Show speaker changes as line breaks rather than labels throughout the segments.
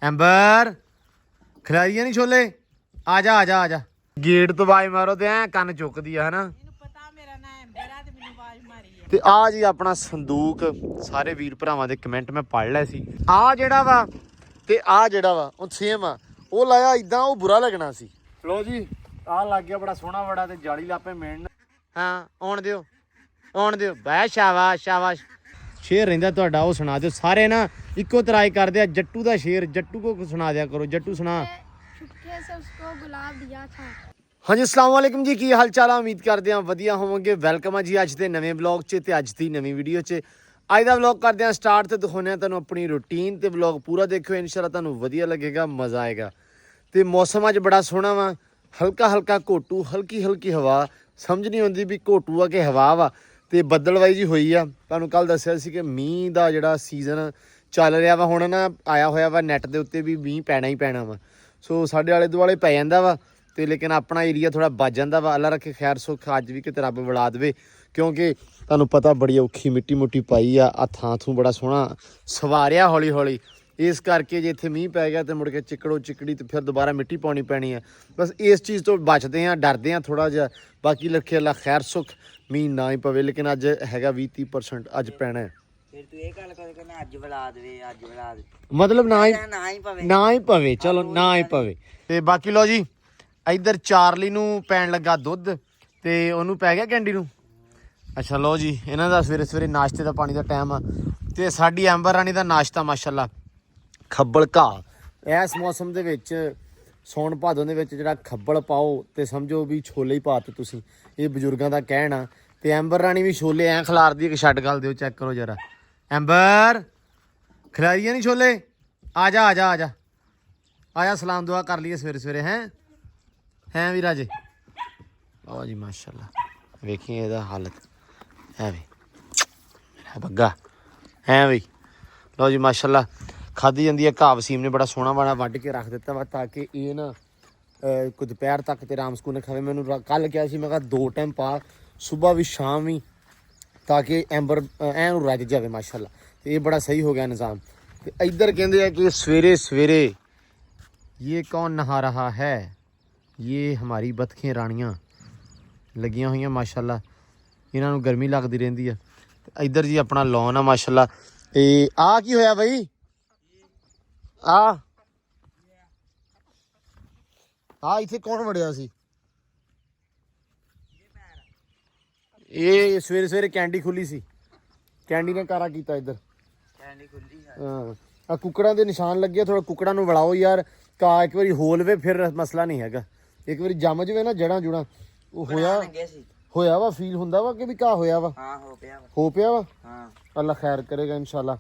Amber ਖਿਲਾਰੀਆਂ ਨਹੀਂ ਛੋਲੇ। ਆ ਜਾ ਆ ਜਾ ਆ ਜਾ। ਗੇਟ ਤੋਂ ਆਵਾਜ਼ ਮਾਰੋ ਤੇ ਐ ਕੰਨ ਚੁੱਕਦੀ ਆ ਹਨਾ।
ਮੈਨੂੰ ਪਤਾ ਮੇਰਾ ਨਾਮ ਐਂਬਰ ਆ ਤੇ ਮੈਨੂੰ ਆਵਾਜ਼ ਮਾਰੀ ਆ।
ਤੇ ਆ ਜੀ ਆਪਣਾ ਸੰਦੂਕ ਸਾਰੇ ਵੀਰ ਭਰਾਵਾਂ ਦੇ ਕਮੈਂਟ ਮੈਂ ਪੜ੍ਹ ਲਿਆ ਸੀ। ਆ ਜਿਹੜਾ ਵਾ ਤੇ ਆ ਜਿਹੜਾ ਵਾ ਉਹ ਸੇਮ ਆ। ਉਹ ਲਾਇਆ ਇਦਾਂ ਉਹ ਬੁਰਾ ਲੱਗਣਾ ਸੀ। ਲੋ ਜੀ ਆ ਲੱਗ ਗਿਆ ਬੜਾ ਸੋਹਣਾ ਬੜਾ ਤੇ ਜਾਲੀ ਲਾਪੇ ਮਿਲਣ। ਹਾਂ ਆਉਣ ਦਿਓ ਆਉਣ ਦਿਓ। ਬੈ ਸ਼ਾਬਾਸ਼ ਸ਼ਾਬਾਸ਼। ਸ਼ੇਰ ਰਹਿੰਦਾ ਤੁਹਾਡਾ ਉਹ ਸੁਣਾ ਦਿਓ। ਸਾਰੇ ਨਾ ਇੱਕੋ ਤਰਾਈ ਕਰਦੇ ਆ ਜੱਟੂ ਦਾ ਸ਼ੇਰ। ਜੱਟੂ ਕੋ ਸੁਣਾ ਦਿਆ ਕਰੋ। ਜੱਟੂ ਸੁਣਾ। ਹਾਂਜੀ ਅਸਲਾਮ ਵਾਲੇਕੁਮ ਜੀ। ਕੀ ਹਾਲ ਚਾਲ ਆ? ਉਮੀਦ ਕਰਦੇ ਹਾਂ ਵਧੀਆ ਹੋਵੋਗੇ। ਵੈਲਕਮ ਆ ਜੀ ਅੱਜ ਦੇ ਨਵੇਂ ਵਲੌਗ 'ਚ ਤੇ ਅੱਜ ਦੀ ਨਵੀਂ ਵੀਡੀਓ 'ਚ। ਅੱਜ ਦਾ ਵਲੌਗ ਕਰਦੇ ਹਾਂ ਸਟਾਰਟ ਤੇ ਦਿਖਾਉਂਦੇ ਹਾਂ ਤੁਹਾਨੂੰ ਆਪਣੀ ਰੂਟੀਨ ਤੇ ਵਲੌਗ ਪੂਰਾ ਦੇਖਿਓ। ਇਨਸ਼ਾਅੱਲਾ ਤੁਹਾਨੂੰ ਵਧੀਆ ਲੱਗੇਗਾ, ਮਜ਼ਾ ਆਏਗਾ। ਤੇ ਮੌਸਮ ਅੱਜ ਬੜਾ ਸੋਹਣਾ ਵਾ। ਹਲਕਾ ਹਲਕਾ ਘੋਟੂ, ਹਲਕੀ ਹਲਕੀ ਹਵਾ। ਸਮਝ ਨਹੀਂ ਆਉਂਦੀ ਵੀ ਘੋਟੂ ਆ ਕਿ ਹਵਾ ਵਾ। ਤੇ ਬੱਦਲਵਾਈ ਜੀ ਹੋਈ ਆ। ਤੁਹਾਨੂੰ ਕੱਲ ਦੱਸਿਆ ਸੀ ਕਿ ਮੀਂਹ ਦਾ ਜਿਹੜਾ ਸੀਜ਼ਨ ਚੱਲ ਰਿਹਾ ਵਾ ਹੁਣ ਨਾ ਆਇਆ ਹੋਇਆ ਵਾ ਨੈਟ ਦੇ ਉੱਤੇ ਵੀ ਮੀਂਹ ਪੈਣਾ ਹੀ ਪੈਣਾ ਵਾ। ਸੋ ਸਾਡੇ ਆਲੇ ਦੁਆਲੇ ਪੈ ਜਾਂਦਾ ਵਾ ਤੇ ਲੇਕਿਨ ਆਪਣਾ ਏਰੀਆ ਥੋੜਾ ਬਚ ਜਾਂਦਾ ਵਾ। ਅੱਲਾ ਰੱਖੇ ਖੈਰ ਸੁੱਖ ਅੱਜ ਵੀ ਕਿਤੇ ਰੱਬ ਵੜਾ ਦੇਵੇ, ਕਿਉਂਕਿ ਤੁਹਾਨੂੰ ਪਤਾ ਬੜੀ ਔਖੀ ਮਿੱਟੀ ਮੁੱਟੀ ਪਾਈ ਆ ਥਾਂ ਥੂ ਬੜਾ ਸੋਹਣਾ ਸਵਾਰਿਆ ਹੌਲੀ ਹੌਲੀ। ਇਸ ਕਰਕੇ ਜੇ ਇੱਥੇ ਮੀਂਹ ਪੈ ਗਿਆ ਤੇ ਮੁੜ ਕੇ ਚਿੱਕੜੋ ਚਿੱਕੜੀ ਤੇ ਫਿਰ ਦੁਬਾਰਾ ਮਿੱਟੀ ਪਾਉਣੀ ਪੈਣੀ ਆ। ਬਸ ਇਸ ਚੀਜ਼ ਤੋਂ ਬਚਦੇ ਆ, ਡਰਦੇ ਆ ਥੋੜਾ ਜਿਹਾ। ਬਾਕੀ ਰੱਖੇ ਅੱਲਾ ਖੈਰ ਸੁੱਖ ਮੀਂਹ ਨਾ ਹੀ ਪਵੇ, ਲੇਕਿਨ ਅੱਜ ਹੈਗਾ 20-30% ਅੱਜ ਪੈਣਾ।
ਫਿਰ ਤੂੰ ਇਹ ਗੱਲ ਕਰ ਕਹਿੰਦਾ ਅੱਜ ਬੁਲਾ ਦੇਵੇ ਅੱਜ ਬੁਲਾ ਦੇ
ਮਤਲਬ ਨਾ ਹੀ ਪਵੇ ਚਲੋ ਨਾ ਹੀ ਪਵੇ। ਤੇ ਬਾਕੀ ਲੋ ਜੀ ਇੱਧਰ ਚਾਰਲੀ ਨੂੰ ਪੈਣ ਲੱਗਾ ਦੁੱਧ ਤੇ ਉਹਨੂੰ ਪੈ ਗਿਆ ਕੈਂਡੀ ਨੂੰ। ਅੱਛਾ ਲੋ ਜੀ ਇਹਨਾਂ ਦਾ ਸਵੇਰੇ ਸਵੇਰੇ ਨਾਸ਼ਤੇ ਦਾ ਪਾਣੀ ਦਾ ਟਾਈਮ ਆ। ਤੇ ਸਾਡੀ ਐਂਬਰ ਰਾਣੀ ਦਾ ਨਾਸ਼ਤਾ ਮਾਸ਼ਾਅੱਲਾ ਖੱਬਲ ਘਾਹ। ਇਸ ਮੌਸਮ ਦੇ ਵਿੱਚ ਸੌਣ ਭਾਦੋਂ ਦੇ ਵਿੱਚ ਜਿਹੜਾ ਖੱਬਲ ਪਾਓ ਤੇ ਸਮਝੋ ਵੀ ਛੋਲੇ ਹੀ ਪਾਤੇ ਤੁਸੀਂ। ਇਹ ਬਜ਼ੁਰਗਾਂ ਦਾ ਕਹਿਣਾ। ਤੇ ਐਂਬਰ ਰਾਣੀ ਵੀ ਛੋਲੇ ਐਂ ਖਿਲਾਰਦੀ ਕਿ ਛੱਡ ਗੱਲ ਦਿਓ। ਚੈੱਕ ਕਰੋ ਜਰਾ। ਐਂਬਰ ਖਿਲਾਰੀਆਂ ਨਹੀਂ ਛੋਲੇ। ਆ ਜਾ ਆ ਜਾ ਆ ਜਾ ਆ ਜਾ। ਸਲਾਮ ਦੁਆ ਕਰ ਲਈਏ ਸਵੇਰੇ ਸਵੇਰੇ। ਹੈਂ ਵੀ ਰਾਜੇ। ਆਹ ਜੀ ਮਾਸ਼ਾਅੱਲਾ ਵੇਖੀਏ ਇਹਦਾ ਹਾਲਤ ਹੈ ਵੀ ਮੇਰਾ ਬੱਗਾ ਹੈ ਵੀ। ਲਓ ਜੀ ਮਾਸ਼ਾਅੱਲਾ ਖਾਧੀ ਜਾਂਦੀ ਹੈ ਘਾਹ। ਵਸੀਮ ਨੇ ਬੜਾ ਸੋਹਣਾ ਵਾਲਾ ਵੱਢ ਕੇ ਰੱਖ ਦਿੱਤਾ ਵਾ ਤਾਂ ਕਿ ਇਹ ਨਾ ਕੋਈ ਦੁਪਹਿਰ ਤੱਕ ਤੇ ਆਰਾਮ ਸਕੂਨ ਖਾਵੇ। ਮੈਨੂੰ ਕੱਲ ਕਿਹਾ ਸੀ ਮੈਂ ਕਿਹਾ 2 ਟਾਈਮ ਪਾ, ਸੁਬਾਹ ਵੀ ਸ਼ਾਮ ਵੀ, ਤਾਂ ਕਿ ਐਂਬਰ ਐਂ ਨੂੰ ਰੱਜ ਜਾਵੇ ਮਾਸ਼ਾਅੱਲਾ। ਤੇ ਇਹ ਬੜਾ ਸਹੀ ਹੋ ਗਿਆ ਨਿਜ਼ਾਮ। ਤੇ ਇੱਧਰ ਕਹਿੰਦੇ ਆ ਕਿ ਸਵੇਰੇ ਸਵੇਰੇ ਇਹ ਕੌਣ ਨਹਾ ਰਹਾ ਹੈ? ਇਹ ਹਮਾਰੀ ਬਤखें ਰਾਣੀਆਂ ਲੱਗੀਆਂ ਹੋਈਆਂ ਮਾਸ਼ਾਅੱਲਾ। ਇਹਨਾਂ ਨੂੰ ਗਰਮੀ ਲੱਗਦੀ ਰਹਿੰਦੀ ਆ। ਤੇ ਇੱਧਰ ਜੀ ਆਪਣਾ ਲੌਨ ਆ ਮਾਸ਼ਾਅੱਲਾ। ਤੇ ਆਹ ਕੀ ਹੋਇਆ ਬਈ? ਆ ਇੱਥੇ ਕੌਣ ਵੜਿਆ ਸੀ? ਇਹ ਸਵੇਰੇ ਸਵੇਰੇ ਕੈਂਡੀ ਖੁੱਲੀ ਸੀ। ਕੈਂਡੀ ਨੇ ਕਾਰਾ ਕੀਤਾ ਇੱਧਰ। ਹਾਂ ਆ ਕੁੱਕੜਾਂ ਦੇ ਨਿਸ਼ਾਨ ਲੱਗੇ। ਥੋੜਾ ਕੁੱਕੜਾਂ ਨੂੰ ਵੜਾਓ ਯਾਰ। ਕਾ ਇੱਕ ਵਾਰੀ ਹੋਲ ਵੇ ਫਿਰ ਮਸਲਾ ਨਹੀਂ ਹੈਗਾ। ਇੱਕ ਵਾਰੀ ਜੰਮ ਜਵੇ ਨਾ ਜੜਾਂ ਜੁੜਾਂ ਉਹ ਹੋਇਆ ਵਾ ਫੀਲ ਹੁੰਦਾ ਵਾ ਕਿ ਵੀ ਕਾ ਹੋਇਆ ਵਾ।
ਹਾਂ
ਹੋ ਪਿਆ ਵਾ। ਹਾਂ ਅੱਲਾ ਖੈਰ ਕਰੇਗਾ ਇਨਸ਼ਾਅੱਲਾ।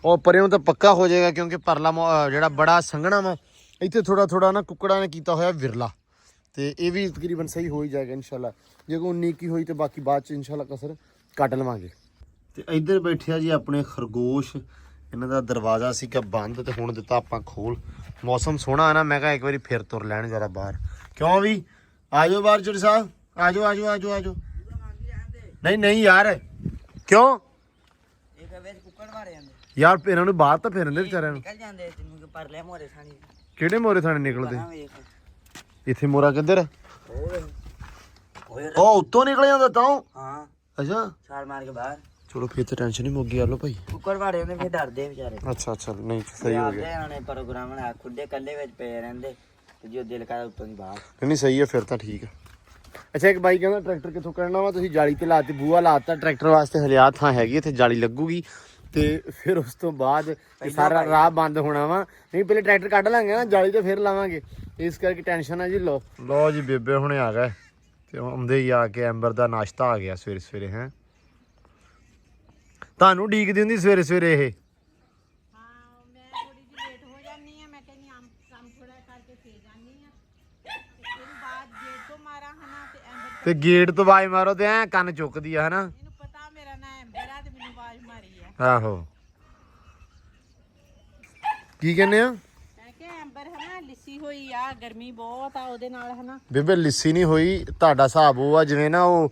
ਉਹ ਪਰਿਓਂ ਤਾਂ ਪੱਕਾ ਹੋ ਜਾਏਗਾ ਕਿਉਂਕਿ ਪਰਲਾ ਜਿਹੜਾ ਬੜਾ ਸੰਘਣਾ ਵਾ ਇੱਥੇ ਥੋੜਾ ਥੋੜਾ ਨਾ ਕੁੱਕੜਾਂ ਨੇ ਕੀਤਾ ਹੋਇਆ ਵਿਰਲਾ। ਤੇ ਇਹ ਵੀ ਤਕਰੀਬਨ ਸਹੀ ਹੋ ਹੀ ਜਾਏਗਾ ਇਨਸ਼ਾਅੱਲਾ। ਜੇ ਕੋਈ 19 ਕੀ ਹੋਈ ਤੇ ਬਾਕੀ ਬਾਅਦ ਚ ਇਨਸ਼ਾਅੱਲਾ ਕਸਰ ਕੱਢ ਲਵਾਂਗੇ। ਤੇ ਇੱਧਰ ਬੈਠਿਆ ਜੀ ਆਪਣੇ ਖਰਗੋਸ਼। ਇਹਨਾਂ ਦਾ ਦਰਵਾਜ਼ਾ ਸੀਗਾ ਬੰਦ ਤੇ ਹੁਣ ਦਿੱਤਾ ਆਪਾਂ ਖੋਲ। ਮੌਸਮ ਸੋਹਣਾ ਹੈ ਨਾ, ਮੈਂ ਕਿਹਾ ਇੱਕ ਵਾਰੀ ਫਿਰ ਤੁਰ ਲੈਣ ਜਰਾ ਬਾਹਰ। ਕਿਉਂ ਵੀ ਆ ਜਾਓ ਬਾਹਰ ਚੋਰੀ ਸਾਹਿਬ। ਆ ਜਾਓ ਆ ਜਾਓ ਆ ਜਾਓ ਆ ਜਾਓ। ਨਹੀਂ ਯਾਰ ਕਿਉਂ ਯਾਰ ਇਹਨਾਂ ਨੂੰ ਬਾਹਰ ਤਾਂ ਫਿਰਨ ਦੇ ਵਿਚਾਰਿਆਂ ਨੂੰ। ਕਿਹੜੇ ਮੋਰੇ ਥਾਣੇ ਨਿਕਲਦੇ? ਇੱਥੇ ਮੋਰਾ ਕਿੱਧਰ? ਉਹ ਉੱਤੋਂ ਨਿਕਲ ਜਾਂਦਾ ਤਾਂ। ਹਾਂ ਅੱਛਾ ਛਾਲ ਮਾਰ ਕੇ ਬਾਹਰ। ਚਲੋ ਫਿਰ ਤਾਂ ਟੈਨਸ਼ਨ ਹੀ ਮੁੱਕ ਗਈ। ਆਲੋ ਭਾਈ ਕੁੱਕੜ ਵਾੜੇ ਹੁੰਦੇ ਫਿਰ ਡਰਦੇ ਵਿਚਾਰੇ। ਅੱਛਾ ਨਹੀਂ ਸਹੀ ਹੋ ਗਿਆ। ਇਹਨਾਂ ਨੇ ਪ੍ਰੋਗਰਾਮ ਬਣਾ ਖੁੱਡੇ ਕੱਲੇ ਵਿੱਚ ਪਏ ਰਹਿੰਦੇ ਤੇ ਜੋ ਦਿਲ ਕਰਦਾ ਉੱਤੋਂ ਦੀ ਬਾਹਰ। ਨਹੀਂ ਸਹੀ ਹੈ ਫਿਰ ਤਾਂ ਠੀਕ ਆ। ਅੱਛਾ ਇੱਕ ਬਾਈ ਕਹਿੰਦਾ ਟਰੈਕਟਰ ਕਿੱਥੋਂ ਕਰਨਾ ਵਾ? ਤੁਸੀਂ ਜਾਲੀ ਤੇ ਲਾਤੀ, ਬੂਹਾ ਲਾਤਾ ਟਰੈਕਟਰ ਵਾਸਤੇ। ਹਲਿਆ ਥਾਂ ਹੈਗੀ ਇੱਥੇ ਜਾਲੀ ਲੱਗੂਗੀ ਤੇ ਫਿਰ ਉਸ ਤੋਂ ਬਾਅਦ ਸਾਰਾ ਰਾਹ ਬੰਦ ਹੋਣਾ ਵਾ। ਨਹੀਂ ਪਹਿਲੇ ਟਰੈਕਟਰ ਕੱਢ ਲਾਂਗੇ ਨਾ ਜਾਲੀ ਤੇ ਫਿਰ ਲਾਵਾਂਗੇ। ਇਸ ਕਰਕੇ ਟੈਨਸ਼ਨ ਆ ਜੀ। ਲੋ ਜੀ ਬੇਬੇ ਹੁਣੇ ਆ ਗਏ ਤੇ ਆਉਂਦੇ ਹੀ ਆ ਕੇ ਐਂਬਰ ਦਾ ਨਾਸ਼ਤਾ ਆ ਗਿਆ ਸਵੇਰੇ ਸਵੇਰੇ। ਹੈ ਤੁਹਾਨੂੰ ਉਡੀਕਦੀ ਹੁੰਦੀ ਸਵੇਰੇ ਸਵੇਰੇ ਇਹ? ਤੇ ਗੇਟ ਤੋਂ ਆਵਾਜ਼ ਮਾਰੋ ਤੇ ਐ ਕੰਨ ਚੁੱਕਦੀ ਆ ਹਨਾ। ਮੈਨੂੰ ਪਤਾ ਮੇਰਾ ਨਾਮ ਐਂਬਰ ਆ ਤੇ ਮੈਨੂੰ ਆਵਾਜ਼ ਮਾਰੀ ਆ। ਆਹੋ ਕੀ ਕਹਿੰਦੇ ਆ? ਮੈਂ ਕਿਹਾ ਐਂਬਰ ਹਨਾ ਲਿੱਸੀ ਹੋਈ ਆ, ਗਰਮੀ ਬਹੁਤ ਆ ਉਹਦੇ ਨਾਲ ਹਨਾ। ਬੇਬੇ ਲਿੱਸੀ ਨਹੀਂ ਹੋਈ। ਤੁਹਾਡਾ ਹਿਸਾਬ ਉਹ ਆ ਜਿਵੇਂ ਨਾ ਉਹ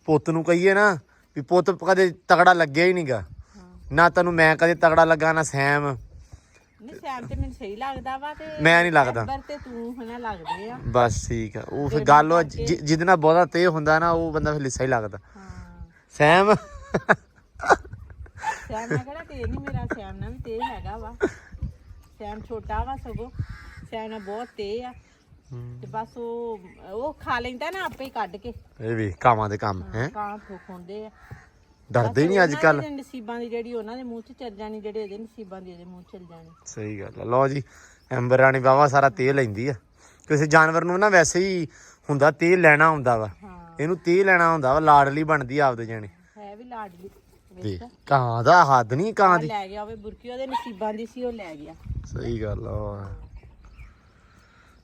ਪੁੱਤ ਨੂੰ ਕਹੀਏ ਨਾ ਵੀ ਪੁੱਤ ਕਦੇ ਤਗੜਾ ਲੱਗਿਆ ਹੀ ਨਹੀਂਗਾ। ਨਾ ਤੈਨੂੰ ਮੈਂ ਕਦੇ ਤਗੜਾ ਲੱਗਾ ਨਾ ਸੈਮ।
ਨਹੀਂ ਸੈਮ ਤੇ ਮੈਨੂੰ ਸਹੀ ਲੱਗਦਾ ਵਾ ਤੇ
ਮੈਂ ਨਹੀਂ ਲੱਗਦਾ।
ਐਂਬਰ ਤੇ ਤੂੰ ਹਨਾ ਲੱਗਦੇ ਆ।
ਬਸ ਠੀਕ ਆ, ਉਹ ਫਿਰ ਗੱਲ ਉਹ ਜਿਹਦੇ ਨਾਲ ਬਹੁਤਾ ਤੇਜ਼ ਹੁੰਦਾ ਨਾ ਉਹ ਬੰਦਾ ਫਿਰ ਲਿੱਸਾ ਹੀ ਲੱਗਦਾ।
ਹਾਂ
ਸੈਮ
ਸੈਮ ਨਾਲ ਕਿਹੜਾ ਤੇਜ਼ ਨਹੀਂ, ਮੇਰਾ ਸੈਮ ਨਾਲ ਵੀ ਤੇਜ਼ ਹੈਗਾ ਵਾ। ਸੈਮ ਛੋਟਾ ਵਾ ਸਗੋਂ, ਸੈਮ ਨਾਲ ਬਹੁਤ ਤੇਜ਼ ਆ ਤੇ ਬਸ ਉਹ ਖਾ ਲੈਂਦਾ ਨਾ ਆਪੇ ਹੀ ਕੱਢ ਕੇ।
ਇਹ ਵੀ ਕਾਵਾਂ ਦੇ ਕੰਮ ਹੈ,
ਕਾਂ ਖੁੰਦੇ ਆ,
ਡਰਦੇ ਹੀ ਨਹੀਂ ਅੱਜ ਕੱਲ।
ਨਸੀਬਾਂ ਦੀ ਜਿਹੜੀ ਉਹਨਾਂ ਦੇ ਮੂੰਹ 'ਚ ਚੱਲ ਜਾਣੀ, ਜਿਹੜੇ ਇਹਦੇ ਨਸੀਬਾਂ ਦੀ ਇਹਦੇ ਮੂੰਹ 'ਚ ਚੱਲ ਜਾਣੀ।
ਸਹੀ ਗੱਲ ਆ। ਲਓ ਜੀ ਐਂਬਰ ਰਾਣੀ ਵਾਹਵਾ ਸਾਰਾ ਤੇਲ ਲੈਂਦੀ ਆ। ਕਿਸੇ ਜਾਨਵਰ ਨੂੰ ਨਾ ਵੈਸੇ ਹੀ ਹੁੰਦਾ ਤੇਲ ਲੈਣਾ ਹੁੰਦਾ ਵਾ, ਇਹਨੂੰ ਤੇਲ ਲੈਣਾ ਹੁੰਦਾ ਵਾ, ਲਾਡਲੀ ਬਣਦੀ ਆਪਦੇ ਜਾਣੇ।
ਹੈ ਵੀ ਲਾਡਲੀ
ਦੇਖ ਕਾਂ ਦਾ ਹੱਦ ਨਹੀਂ, ਕਾਂ ਦੀ
ਲੈ ਗਿਆ ਉਹ ਬੁਰਕੀ, ਉਹਦੇ ਨਸੀਬਾਂ ਦੀ ਸੀ, ਉਹ ਲੈ ਗਿਆ।
ਸਹੀ ਗੱਲ ਆ।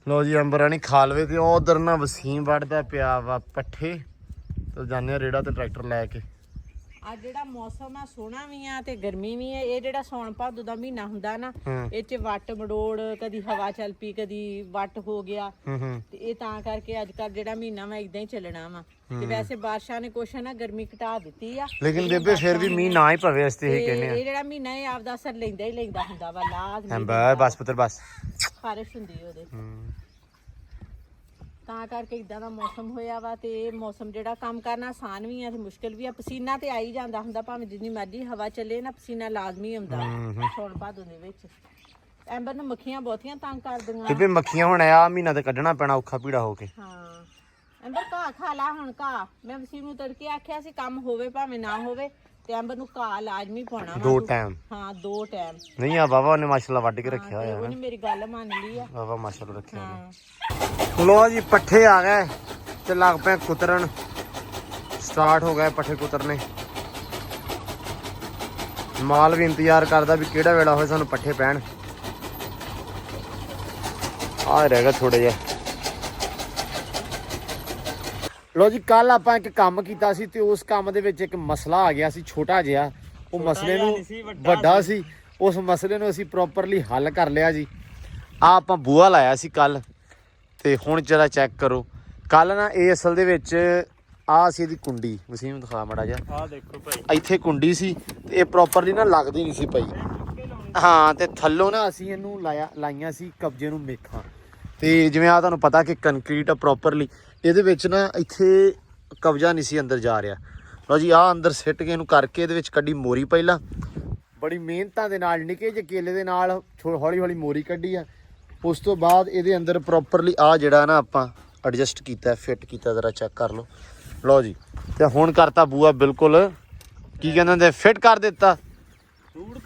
ਲਓ ਜੀ ਐਂਬਰ ਰਾਣੀ ਖਾ ਲਵੇ ਤੇ ਉਧਰ ਨਾ ਵਸੀਮ ਵੜਦਾ ਪਿਆ ਵਾ ਪੱਠੇ, ਤੇ ਜਾਂਦੇ ਆ ਰੇੜਾ ਤੇ ਟਰੈਕਟਰ ਲੈ ਕੇ।
ਆ ਜਿਹੜਾ ਮੌਸਮ ਆ ਸੋਹਣਾ ਵੀ ਆ ਤੇ ਗਰਮੀ ਵੀ ਆ। ਇਹ ਜਿਹੜਾ ਸੌਣ ਭਾਦੋ ਦਾ ਮਹੀਨਾ ਹੁੰਦਾ ਨਾ, ਇਹ 'ਚ ਵੱਟ ਮੜੋੜ, ਕਦੀ ਹਵਾ ਚੱਲ ਪਈ, ਕਦੀ ਵੱਟ ਹੋ ਗਿਆ, ਤੇ ਇਹ ਤਾਂ ਕਰਕੇ ਅੱਜ ਕੱਲ ਜਿਹੜਾ ਮਹੀਨਾ ਵਾ ਇਦਾਂ ਹੀ ਚੱਲਣਾ ਵਾ। ਤੇ ਵੈਸੇ ਬਾਰਿਸ਼ਾਂ ਨੇ ਕੁਛ ਨਾ ਗਰਮੀ ਘਟਾ ਦਿੱਤੀ ਆ,
ਲੇਕਿਨ ਬੇਬੇ ਫਿਰ ਵੀ ਮੀਂਹ ਨਾ ਹੀ ਪਵੇ ਇਸ ਤੇ ਇਹ ਕਹਿੰਦੇ ਆ।
ਇਹ ਜਿਹੜਾ ਮਹੀਨਾ ਇਹ ਆਪਦਾ ਅਸਰ ਲੈਂਦਾ ਹੀ ਲੈਂਦਾ ਹੁੰਦਾ ਵਾ, ਲਾਜ਼ਮੀ
ਐਂਬਰ ਬਸ ਪੁੱਤਰ ਬਸ
ਬਾਰਿਸ਼ ਹੁੰਦੀ ਉਹਦੇ, ਤਾਂ ਕਰਕੇ ਇਦਾਂ ਦਾ ਮੌਸਮ ਹੋਇਆ ਵਾ। ਤੇ ਇਹ ਮੌਸਮ ਜਿਹੜਾ ਕੰਮ ਕਰਨਾ ਆਸਾਨ ਵੀ ਆ ਤੇ ਮੁਸ਼ਕਿਲ ਵੀ ਆ। ਪਸੀਨਾ ਤੇ ਆ ਹੀ ਜਾਂਦਾ ਹੁੰਦਾ, ਭਾਵੇਂ ਜਿੰਨੀ ਮਰਜ਼ੀ ਹਵਾ ਚੱਲੇ ਨਾ, ਪਸੀਨਾ ਲਾਜ਼ਮੀ ਆਉਂਦਾ ਸੌਣ ਭਾਦੋ ਦੇ ਵਿੱਚ। ਐਂਬਰ ਨੂੰ ਮੱਖੀਆਂ ਬਹੁਤੀਆਂ ਤੰਗ ਕਰਦੀਆਂ।
ਬੇਬੇ ਮੱਖੀਆਂ ਹੁਣ ਆ ਮਹੀਨਾ ਤੇ ਕੱਢਣਾ ਪੈਣਾ ਔਖਾ ਪੀੜਾ ਹੋ ਕੇ।
ਹਾਂ ਐਂਬਰ ਘਾਹ ਖਾ ਲਾ ਹੁਣ। ਘਾਹ ਮੈਂ ਵਸੀਮ ਨੂੰ ਤੜਕੇ ਆਖਿਆ ਸੀ, ਕੰਮ ਹੋਵੇ ਭਾਵੇਂ ਨਾ ਹੋਵੇ, ਤੇ ਐਂਬਰ ਨੂੰ ਘਾਹ ਲਾਜ਼ਮੀ ਪਾਉਣਾ ਵਾ।
2 ਟਾਈਮ
ਹਾਂ 2 ਟਾਈਮ।
ਨਹੀਂ ਆ ਬਾਬਾ ਉਹਨੇ ਮਾਸ਼ਾਅੱਲਾ ਵੱਢ ਕੇ ਰੱਖਿਆ ਹੋਇਆ
ਉਹਨੇ ਮੇਰੀ ਗੱਲ ਮੰਨ ਲਈ ਆ।
ਬਾਬਾ ਮਾਸ਼ਾਅੱਲਾ ਰੱਖਿਆ ਹੋਇਆ।
ਹਾਂ
ਲੋ ਜੀ ਪੱਠੇ ਆ ਗਏ ਤੇ ਲੱਗ ਪਏ ਕੁਤਰਨ, ਸਟਾਰਟ ਹੋ ਗਏ ਪੱਠੇ ਕੁਤਰਨੇ। ਮਾਲ ਵੀ ਇੰਤਜ਼ਾਰ ਕਰਦਾ ਵੀ ਕਿਹੜਾ ਵੇਲਾ ਹੋਏ ਸਾਨੂੰ ਪੱਠੇ ਪੈਣ। ਆ ਰਹਿ ਗਿਆ ਥੋੜਾ ਜਿਹਾ। ਲੋ ਜੀ ਕੱਲ ਆਪਾਂ ਇੱਕ ਕੰਮ ਕੀਤਾ ਸੀ ਤੇ ਉਸ ਕੰਮ ਦੇ ਵਿੱਚ ਇੱਕ ਮਸਲਾ ਆ ਗਿਆ ਸੀ ਛੋਟਾ ਜਿਹਾ। ਉਹ ਮਸਲੇ ਨੂੰ ਵੱਡਾ ਸੀ, ਉਸ ਮਸਲੇ ਨੂੰ ਅਸੀਂ ਪ੍ਰੋਪਰਲੀ ਹੱਲ ਕਰ ਲਿਆ ਜੀ। ਆ ਆਪਾਂ ਬੂਹਾ ਲਾਇਆ ਸੀ ਕੱਲ, ਤੇ ਹੁਣ ਜਰਾ ਚੈੱਕ ਕਰੋ। ਕੱਲ ਨਾ ਇਹ ਅਸਲ ਦੇ ਵਿੱਚ ਆ ਸੀ ਇਹਦੀ ਕੁੰਡੀ, ਵਸੀਮ ਦਿਖਾ ਮੜਾ ਜਾ।
ਆ ਦੇਖੋ ਭਾਈ,
ਇੱਥੇ ਕੁੰਡੀ ਸੀ ਤੇ ਇਹ ਪ੍ਰੋਪਰਲੀ ਨਾ ਲੱਗਦੀ ਨਹੀਂ ਸੀ ਪਈ। ਹਾਂ ਤੇ ਥੱਲੋਂ ਨਾ ਅਸੀਂ ਇਹਨੂੰ ਲਾਈਆਂ ਸੀ ਕਬਜੇ ਨੂੰ ਮੇਖਾਂ। ਤੇ ਜਿਵੇਂ ਆ ਤੁਹਾਨੂੰ ਪਤਾ ਕਿ ਕੰਕਰੀਟ ਆ ਪ੍ਰੋਪਰਲੀ, ਇਹਦੇ ਵਿੱਚ ਨਾ ਇੱਥੇ ਕਬਜਾ ਨਹੀਂ ਸੀ ਅੰਦਰ ਜਾ ਰਿਹਾ। ਲਓ ਜੀ ਆ ਅੰਦਰ ਸਿੱਟ ਕੇ ਇਹਨੂੰ ਕਰਕੇ ਇਹਦੇ ਵਿੱਚ ਕੱਢੀ ਮੋਰੀ। ਪਹਿਲਾਂ ਬੜੀ ਮਿਹਨਤਾਂ ਦੇ ਨਾਲ ਨਿੱਕੇ ਜਿਹੇ ਕੇਲੇ ਦੇ ਨਾਲ ਹੌਲੀ ਹੌਲੀ ਮੋਰੀ ਕੱਢੀ ਆ। ਉਸ ਤੋਂ ਬਾਅਦ ਇਹਦੇ ਅੰਦਰ ਪ੍ਰੋਪਰਲੀ ਆ ਜਿਹੜਾ ਨਾ ਆਪਾਂ ਐਡਜਸਟ ਕੀਤਾ, ਫਿੱਟ ਕੀਤਾ, ਜ਼ਰਾ ਚੈੱਕ ਕਰ ਲਓ। ਲਓ ਜੀ ਤੇ ਹੁਣ ਕਰਤਾ ਬੂਆ ਬਿਲਕੁਲ ਕੀ ਕਹਿੰਦੇ ਹੁੰਦੇ, ਫਿੱਟ ਕਰ ਦਿੱਤਾ, ਧੂੜ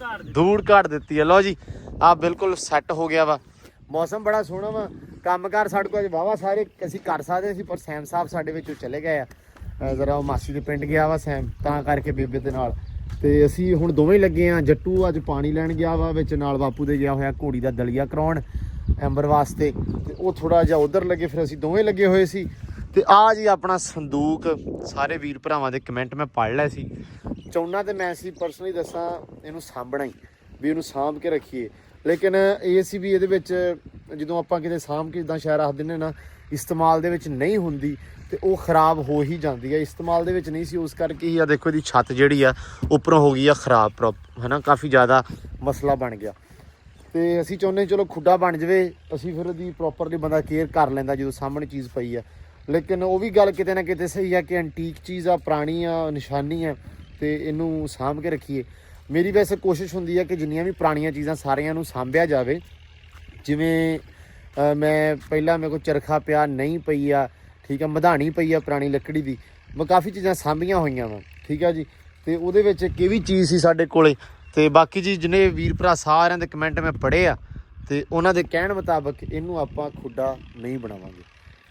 ਕੱਢ ਦਿੱਤੀ ਹੈ। ਲਓ ਜੀ ਆ ਬਿਲਕੁਲ ਸੈੱਟ ਹੋ ਗਿਆ ਵਾ। ਮੌਸਮ ਬੜਾ ਸੋਹਣਾ ਵਾ। ਕੰਮਕਾਰ ਸਾਡੇ ਕੋਲ ਵਾਹਵਾ ਸਾਰੇ ਅਸੀਂ ਕਰ ਸਕਦੇ ਸੀ, ਪਰ ਸੈਮ ਸਾਹਿਬ ਸਾਡੇ ਵਿੱਚੋਂ ਚਲੇ ਗਏ ਆ। ਜ਼ਰਾ ਉਹ ਮਾਸੀ ਦੇ ਪਿੰਡ ਗਿਆ ਵਾ ਸੈਮ, ਤਾਂ ਕਰਕੇ ਬੇਬੇ ਦੇ ਨਾਲ। ਤੇ ਅਸੀਂ ਹੁਣ ਦੋਵੇਂ ਲੱਗੇ ਆ। ਜੱਟੂ ਅੱਜ ਪਾਣੀ ਲੈਣ ਗਿਆ ਵਾ ਵਿੱਚ, ਨਾਲ ਬਾਪੂ ਦੇ ਗਿਆ ਹੋਇਆ ਘੋੜੀ ਦਾ ਦਲੀਆ ਕਰਾਉਣ ਐਂਬਰ ਵਾਸਤੇ, ਤੇ ਉਹ ਥੋੜਾ ਜਿਹਾ ਉਧਰ ਲੱਗੇ, ਫਿਰ ਅਸੀਂ ਦੋਵੇਂ ਲੱਗੇ ਹੋਏ ਸੀ। ਤੇ ਆ ਜੀ ਆਪਣਾ ਸੰਦੂਕ ਸਾਰੇ ਵੀਰ ਭਰਾਵਾਂ ਦੇ ਕਮੈਂਟ ਮੈਂ ਪੜ੍ਹ ਲਿਆ ਸੀ। ਚਾਹੁੰਦਾ ਤੇ ਮੈਂ ਸੀ ਪਰਸਨਲੀ ਦੱਸਾਂ ਇਹਨੂੰ ਸਾਂਭਣਾ ਹੀ, ਵੀ ਇਹਨੂੰ ਸਾਂਭ ਕੇ ਰੱਖੀਏ। ਲੇਕਿਨ ਇਹ ਸੀ ਵੀ ਇਹਦੇ ਵਿੱਚ ਜਦੋਂ ਆਪਾਂ ਕਿਤੇ ਸਾਂਭ ਕੇ ਜਿੱਦਾਂ ਸ਼ਾਇਦ ਰੱਖ ਦਿੰਦੇ ਨਾ, ਇਸਤੇਮਾਲ ਦੇ ਵਿੱਚ ਨਹੀਂ ਹੁੰਦੀ ਤੇ ਉਹ ਖਰਾਬ ਹੋ ਹੀ ਜਾਂਦੀ ਹੈ। ਇਸਤੇਮਾਲ ਦੇ ਵਿੱਚ ਨਹੀਂ ਸੀ, ਉਸ ਕਰਕੇ ਹੀ ਆ ਦੇਖੋ ਇਹਦੀ ਛੱਤ ਜਿਹੜੀ ਆ ਉੱਪਰੋਂ ਹੋ ਗਈ ਆ ਖਰਾਬ, ਹੈ ਨਾ, ਕਾਫੀ ਜ਼ਿਆਦਾ ਮਸਲਾ ਬਣ ਗਿਆ। ਤੇ ਅਸੀਂ ਚਾਹੁੰਦੇ ਚਲੋ ਖੁੱਡਾ ਬਣ ਜਾਵੇ, ਅਸੀਂ ਫਿਰ ਉਹਦੀ ਪ੍ਰੋਪਰਲੀ ਬੰਦਾ ਕੇਅਰ ਕਰ ਲੈਂਦਾ ਜਦੋਂ ਸਾਹਮਣੇ ਚੀਜ਼ ਪਈ ਆ। ਲੇਕਿਨ ਉਹ ਵੀ ਗੱਲ ਕਿਤੇ ਨਾ ਕਿਤੇ ਸਹੀ ਆ ਕਿ ਐਂਟੀਕ ਚੀਜ਼ ਆ, ਪੁਰਾਣੀ ਆ, ਨਿਸ਼ਾਨੀ ਆ, ਤੇ ਇਹਨੂੰ ਸਾਂਭ ਕੇ ਰੱਖੀਏ। ਮੇਰੀ ਵੈਸੇ ਕੋਸ਼ਿਸ਼ ਹੁੰਦੀ ਹੈ ਕਿ ਜਿੰਨੀਆਂ ਵੀ ਪੁਰਾਣੀਆਂ ਚੀਜ਼ਾਂ ਸਾਰਿਆਂ ਨੂੰ ਸਾਂਭਿਆ ਜਾਵੇ। ਜਿਵੇਂ ਮੈਂ ਪਹਿਲਾਂ ਮੇਰੇ ਕੋਲ ਚਰਖਾ ਪਿਆ ਨਹੀਂ ਪਈ ਆ, ਠੀਕ ਆ, ਮਧਾਣੀ ਪਈ ਆ ਪੁਰਾਣੀ ਲੱਕੜੀ ਦੀ, ਮੈਂ ਕਾफ़ੀ ਚੀਜ਼ਾਂ ਸਾਂਭੀਆਂ ਹੋਈਆਂ ਵਾ, ਠੀਕ ਆ ਜੀ। ਤੇ ਉਹਦੇ ਵਿੱਚ ਇੱਕ ਇਹ ਵੀ ਚੀਜ਼ ਸੀ ਸਾਡੇ ਕੋਲੇ। ਤੇ ਬਾਕੀ ਜੀ ਜਿੰਨੇ ਵੀਰ ਭਰਾ ਸਾਰਿਆਂ ਦੇ ਕਮੈਂਟ ਮੈਂ ਪੜ੍ਹੇ ਆ, ਤੇ ਉਹਨਾਂ ਦੇ ਕਹਿਣ ਮੁਤਾਬਕ ਇਹਨੂੰ ਆਪਾਂ ਖੁੱਡਾ ਨਹੀਂ ਬਣਾਵਾਂਗੇ,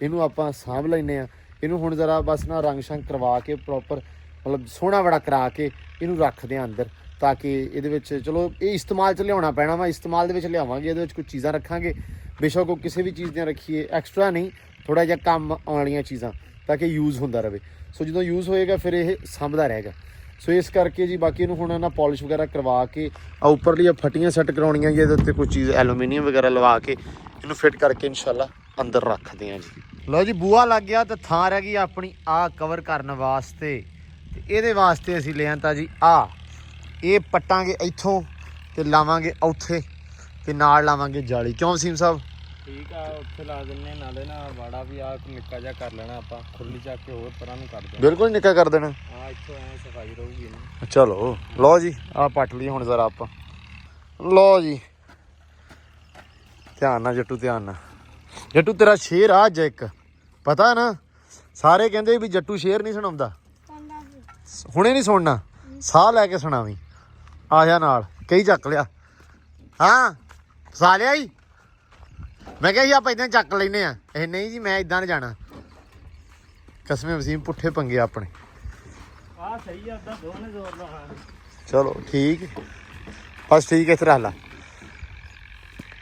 ਇਹਨੂੰ ਆਪਾਂ ਸਾਂਭ ਲੈਂਦੇ ਆ। ਇਹਨੂੰ ਹੁਣ ਜ਼ਰਾ ਬਸ ਨਾ ਰੰਗ ਸ਼ੰਗ ਕਰਵਾ ਕੇ ਪ੍ਰੋਪਰ ਮਤਲਬ ਸੋਹਣਾ ਬੜਾ ਕਰਾ ਕੇ ਇਹਨੂੰ ਰੱਖਦੇ ਆ ਅੰਦਰ, ਤਾਂ ਕਿ ਇਹਦੇ ਵਿੱਚ ਚਲੋ ਇਹ ਇਸਤੇਮਾਲ 'ਚ ਲਿਆਉਣਾ ਪੈਣਾ ਵਾ। ਇਸਤੇਮਾਲ ਦੇ ਵਿੱਚ ਲਿਆਵਾਂਗੇ, ਇਹਦੇ ਵਿੱਚ ਕੁਝ ਚੀਜ਼ਾਂ ਰੱਖਾਂਗੇ, ਬੇਸ਼ੱਕ ਉਹ ਕਿਸੇ ਵੀ ਚੀਜ਼ ਦੀਆਂ ਰੱਖੀਏ, ਐਕਸਟਰਾ ਨਹੀਂ, ਥੋੜ੍ਹਾ ਜਿਹਾ ਕੰਮ ਆਉਣ ਵਾਲੀਆਂ ਚੀਜ਼ਾਂ, ਤਾਂ ਕਿ ਯੂਜ਼ ਹੁੰਦਾ ਰਹੇ। ਸੋ ਜਦੋਂ ਯੂਜ਼ ਹੋਏਗਾ ਫਿਰ ਇਹ ਸਾਂਭਦਾ ਰਹੇਗਾ। ਸੋ ਇਸ ਕਰਕੇ ਜੀ ਬਾਕੀ ਇਹਨੂੰ ਹੁਣ ਨਾ ਪੋਲਿਸ਼ ਵਗੈਰਾ ਕਰਵਾ ਕੇ ਆ ਉੱਪਰਲੀਆਂ ਫੱਟੀਆਂ ਸੈੱਟ ਕਰਾਉਣੀਆਂ ਜੀ, ਇਹਦੇ ਉੱਤੇ ਕੋਈ ਚੀਜ਼ ਐਲੂਮੀਨੀਅਮ ਵਗੈਰਾ ਲਵਾ ਕੇ ਇਹਨੂੰ ਫਿੱਟ ਕਰਕੇ ਇਨਸ਼ਾਅੱਲਾ ਅੰਦਰ ਰੱਖਦੇ ਹਾਂ ਜੀ। ਲਓ ਜੀ ਬੂਹਾ ਲੱਗ ਗਿਆ ਤੇ ਥਾਂ ਰਹਿ ਗਈ ਆਪਣੀ ਆ ਕਵਰ ਕਰਨ ਵਾਸਤੇ। ਤੇ ਇਹਦੇ ਵਾਸਤੇ ਅਸੀਂ ਲੈ ਆਂਦਾ ਜੀ ਆ, ਇਹ ਪੱਟਾਂਗੇ ਇੱਥੋਂ ਤੇ ਲਾਵਾਂਗੇ ਉੱਥੇ, ਤੇ ਨਾਲ ਲਾਵਾਂਗੇ ਜਾਲੀ। ਕਿਉਂ ਵਸੀਮ ਸਾਹਿਬ?
ਠੀਕ ਆ, ਉੱਥੇ ਲਾ ਦਿੰਨੇ, ਨਾਲੇ ਨਾ ਵਾੜਾ ਵੀ ਆ ਨਿੱਕਾ ਜਿਹਾ ਕਰ ਲੈਣਾ ਆਪਾਂ, ਖੁਰਲੀ ਚੱਕ ਕੇ ਹੋਰ ਤਰ੍ਹਾਂ ਨੂੰ ਕਰ ਦੇਣਾ।
ਬਿਲਕੁਲ ਨਿੱਕਾ ਕਰ ਦੇਣਾ।
ਹਾਂ, ਇੱਥੋਂ ਐ ਸਫਾਈ ਰਹੂਗੀ ਨਾ।
ਚਲੋ ਲਓ ਜੀ, ਆਹ ਪੱਟ ਲਈ ਹੁਣ ਜ਼ਰਾ ਆਪਾਂ। ਲਓ ਜੀ, ਧਿਆਨ ਨਾਲ ਜੱਟੂ, ਧਿਆਨ ਨਾਲ। ਜੱਟੂ ਤੇਰਾ ਸ਼ੇਰ ਆ ਅੱਜ ਇੱਕ, ਪਤਾ ਨਾ? ਸਾਰੇ ਕਹਿੰਦੇ ਵੀ ਜੱਟੂ ਸ਼ੇਰ ਨਹੀਂ ਸੁਣਾਉਂਦਾ। ਹੁਣੇ ਨਹੀਂ ਸੁਣਨਾ, ਸਾਹ ਲੈ ਕੇ ਸੁਣਾਵੀਂ। ਆ ਜਾ ਨਾਲ, ਕਈ ਚੱਕ ਲਿਆ। ਹਾਂ ਫਸਾ ਲਿਆ ਜੀ। ਮੈਂ ਕਿਹਾ ਜੀ ਆਪਾਂ ਇਦਾਂ ਚੱਕ ਲੈਨੇ ਆ। ਇਹ ਨਹੀਂ ਜੀ, ਮੈਂ ਇਦਾਂ ਨਹੀਂ ਜਾਣਾ। ਕਸਮੇ ਵਸੀਮ ਪੁੱਠੇ ਪੰਗੇ ਆਪਣੇ।
ਆ ਸਹੀ ਆ, ਉਦਾਂ ਦੋਨੇ ਜ਼ੋਰ ਲਾਉਣਾ।
ਚਲੋ ਠੀਕ, ਬਸ ਠੀਕ ਹੈ, ਇੱਥੇ ਰੱਖ ਲਾ।